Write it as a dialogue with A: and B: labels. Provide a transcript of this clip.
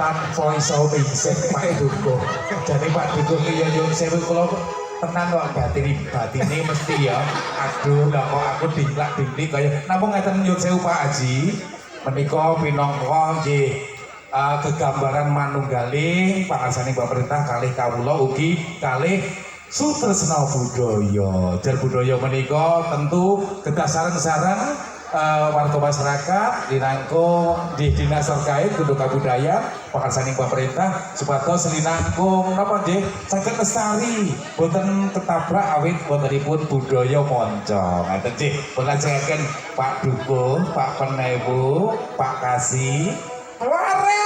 A: tanpa iso pingsih Pak Dukuh. Jadi Pak Dukuh ya nyuwun sewu kula tenan kok batine mesti ya. Aduh lah kok aku dinglak-dingli kaya napa ngaten nyuwun sewu Pak Haji. Menika pinangka nggih kegambaran manunggaling pangarsaning pemerintah kalih kawula ugi kalih sutresna budaya. Jar budaya menika tentu kedah sareng-sareng warga masyarakat dinangkung di dinas terkait kudu kabudayaan pakarsaning pemerintah supados linangkung napa nggih saged lestari boten ketabrak awit wontenipun budaya monco ngaten nggih pun lajengaken Pak Dukuh, Pak Penewu, Pak Kasih wares